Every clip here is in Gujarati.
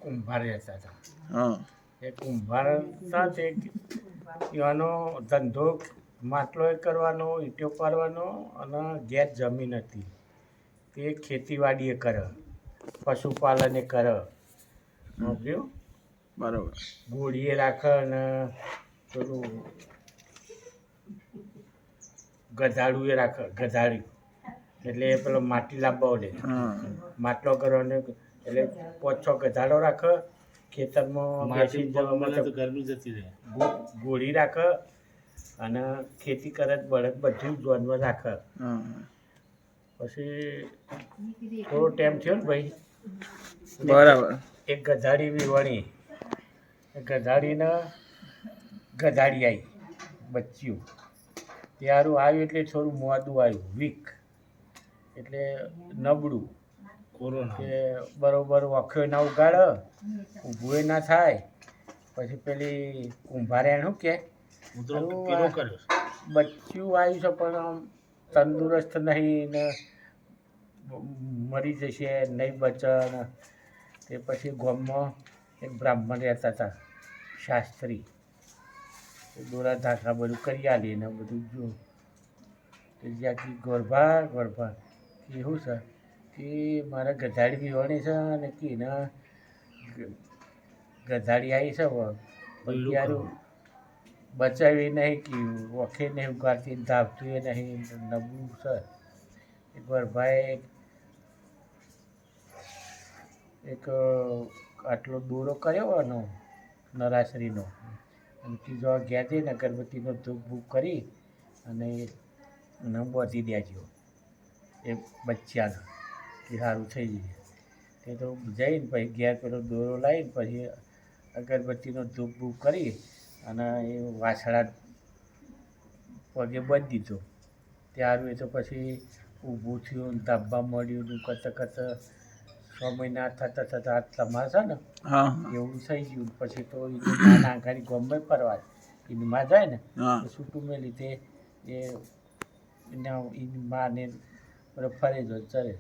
કુંભાર રહેતા હતા. હા એ કુંભાર સાથે એનો ધંધો માટલો કરવાનો, ઈંટો પાડવાનો, અને ઘેર જમીન હતી તે ખેતીવાડી એ કરે, પશુપાલન એ કરે. સમજ્યું? બરાબર. ગોળીએ રાખે અને પેલું ગધાડું એ રાખે, ગધાડી એટલે પેલો માટી લાવવા લે, હા માટલો કરવાનો. એટલે 5-6 ગધાડો રાખે, ખેતરમાં બેસી જવા ગોળી રાખે અને ખેતી કરે બળદ બધું જોનમાં રાખે. હા પછી થોડો ટાઈમ થયો ને ભાઈ, બરાબર. એક ગધાડી વીવણી, ગધાડીને ગધાડી આવી બચ્યું ત્યારું આવ્યું એટલે થોડું મોડું આવ્યું, વીક એટલે નબળું કે બરોબર વખ્યો ના ઉગાડે, ઊભું ના થાય. પછી પેલી કુંભારે શું કે બચ્ચું આવ્યું છે પણ આમ તંદુરસ્ત નહીં ને મરી જશે, નહીં બચે ને. તે પછી ગામમાં એક બ્રાહ્મણ રહેતા હતા, શાસ્ત્રી. દોરા ધાખા બધું કરી આલી ને બધું જો તે જ્યાંથી ગોરભા કે શું છે કે મારે ગધાડી વિહોણી છે ને કે એના ગધાડી આવી છે પણ યારું બચાવી નહીં કે વખે નહીં ઉગાડતી, ધાવતું એ નહીં, નબળું છે. એક ગોરભાએ એક આટલો દોરો કર્યો એનો નરાશ્રીનો, અને ત્રીજો ઘેર જઈને અગરબત્તીનો ધૂપ બૂપ કરી અને એને બાંધી દેજો એ બચ્ચાને, કે સારું થઈ જાય. તે તો જઈને પછી ઘેર પેલો દોરો લાવીને પછી અગરબત્તીનો ધૂપ બૂપ કરી અને એ વાછડા પગે બાંધી દીધો. ત્યારું એ તો પછી ઊભું થયું, ધાબા મળ્યું, કરતા 6 મહિના થતાં આ તમારે છે ને હા એવું થઈ ગયું. પછી તો એની માના આઘાડી ગમે ફરવા એની માં જાય ને હા તો છૂટું મેલી તે એની માને બધો ફરે જ ચરે.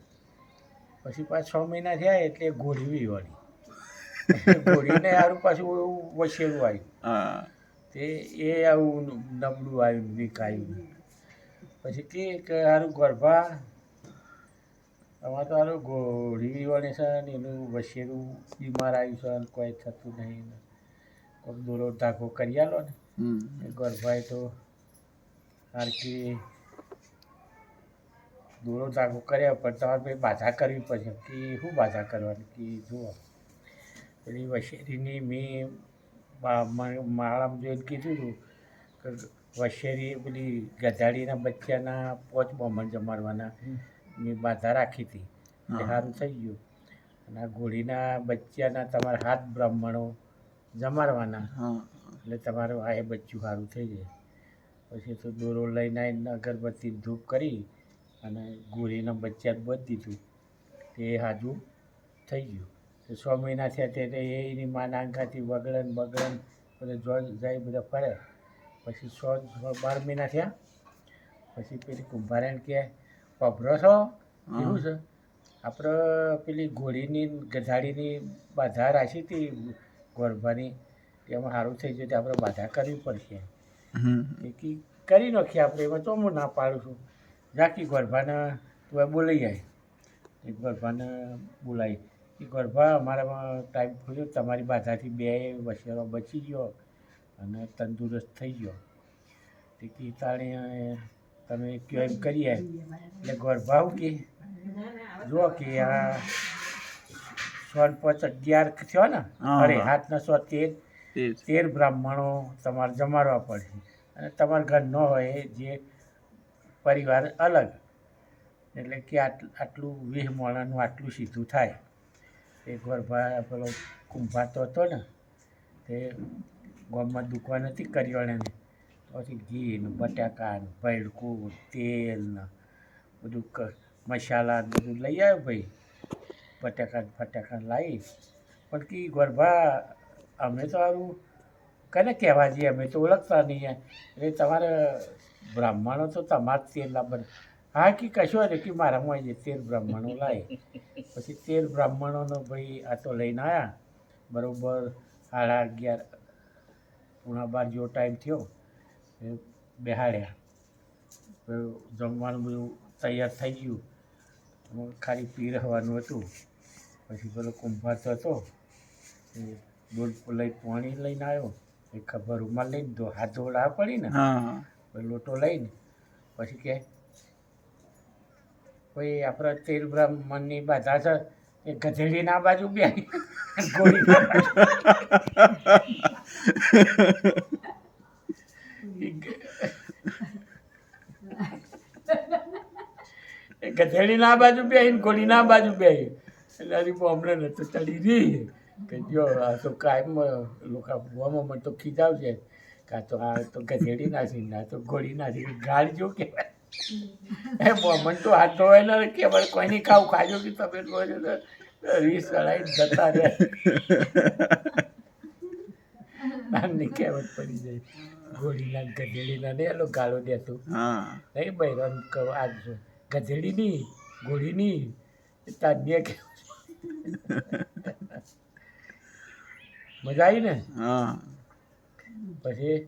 પછી પાછા 6 મહિના થયા એટલે ઘોડી વીવણી. ઘોડીને સારું પાછું એવું વસેલું આવ્યું, હા તે એ આવું નબળું આવ્યું, વીક આવ્યું. પછી કે સારું ગોરભા અમારે તો સારું ઘોડી વીવણી છે ને એનું વસેલું બીમાર આવ્યું છે ને કોઈ થતું નહીં ને કોઈ દોરો ધાગો કરી આલો ને. ગોરભાએ તો સારખી દોરો ધાગો કર્યા પણ તમારે ભાઈ બાધા કરવી પડશે. કે શું બાધા કરવાની? કે જુઓ પેલી વશેરીની મેં માળામાં જોઈને કીધું હતું કે વશેરી પેલી ગધાડીના બચ્ચાના 5 બ્રાહ્મણ જમાડવાના મેં બાધા રાખી હતી, એટલે સારું થઈ ગયું. અને આ ઘોડીના બચ્ચાના તમારે 7 બ્રાહ્મણો જમાડવાના, એટલે તમારું આ એ બચ્ચું સારું થઈ જાય. પછી તો દોરો લઈને આવીને અગરબત્તી ધૂપ કરી અને ઘોડીના બચ્ચાને બાંધી દીધું, તે સાજું થઈ ગયું. તો 6 મહિના થયા ત્યારે એની માના આંખાથી વગડન બગડન બધા જાય બધા ફરે. પછી 12 મહિના થયા પછી પેલી કુંભારેણ કહે પભરો છો એવું છે આપણે પેલી ઘોડીની ગધાડીની બાધા રાખી હતી ગોરભાની, એમાં સારું થઈ ગયું, આપણે બાધા કરવી પડશે. એ કરી નાખીએ આપણે, એમાં તો હું ના પાડું છું. જાકી ગોરભાને તું બોલાઈ જાય. એ ગોરભાને બોલાવી કે ગોરભા અમારામાં ટાઈમ ખોલ્યો, તમારી બાધાથી 2 વછેરો બચી ગયો અને તંદુરસ્ત થઈ ગયો. તે કે તાણે તમે કયો એમ કરીએ. એટલે ગોરભા શું કે જુઓ કે આ 6 5 11 થયો ને, અરે 7 ને 6 13 બ્રાહ્મણો તમારે જમાડવા પડશે. અને તમારા ઘર ન હોય જે પરિવાર અલગ, એટલે કે આટલું 20 માણસનું આટલું સીધું થાય. એ ગોરભા પેલો કુંભાર તો હતો ને તે ગામમાં દુકાન હતી કરિયાણાની, પછી ઘી ને બટાકા ને ભેળકું તેલ ને બધું મસાલા બધું લઈ આવ્યો ભાઈ, બટાકા લાવી. પણ કે ગોરભા અમે તો સારું કને કહેવા જઈએ, અમે તો ઓળખતા નહીં, એટલે તમારે બ્રાહ્મણો તો તમારે તેલ લાવવાનું. હા કે કશો ને કે મારામાં 13 બ્રાહ્મણો લાવે. પછી 13 બ્રાહ્મણોનો ભાઈ આ તો લઈને આવ્યા બરાબર 11:30 પોણા 12 જેવો ટાઈમ થયો એ બેહાડ્યા. તો જમવાનું બધું તૈયાર થઈ ગયું. ખાલી પીરસવાનું હતું. પછી પેલો કુંભાર તો હતો એ દૂધ લઈ પાણી લઈને આવ્યો. એ ખબર રૂમાલ લઈને હાથ ધોવડાવવા પડી ને, હા પછી લોટો લઈને પછી કે કોઈ આપણે 13 બ્રાહ્મણની બાધા છે એ ગધેડીના બાજુ બે ગોળીના બાજુ. એ ગધેડીના બાજુ બે ગોળીના બાજુ બે એટલે હમણે નતો ચડી રહી કે જો આ તો કાયમ લોકો ભૂવામાં મને તો ખીજાવશે કાં તો આ તો ગધેડી નાખી ના તો ગોળી નાખી ગાળ જો કહેવાય. એ મને તો હાથ ધોવાય ને કે કોઈ નહીં ખાવું ખાજો કે તમે રોજ 20 ચડાવીને જતા રહે. નાની કહેવત પડી જાય ગોળીના ગધેડીના ને એલો ગાળો દેતું હા નહીં બહેરાન આજ ગધેડીની ગોળીની તાન્ય કે મજા આવી ને. હા પછી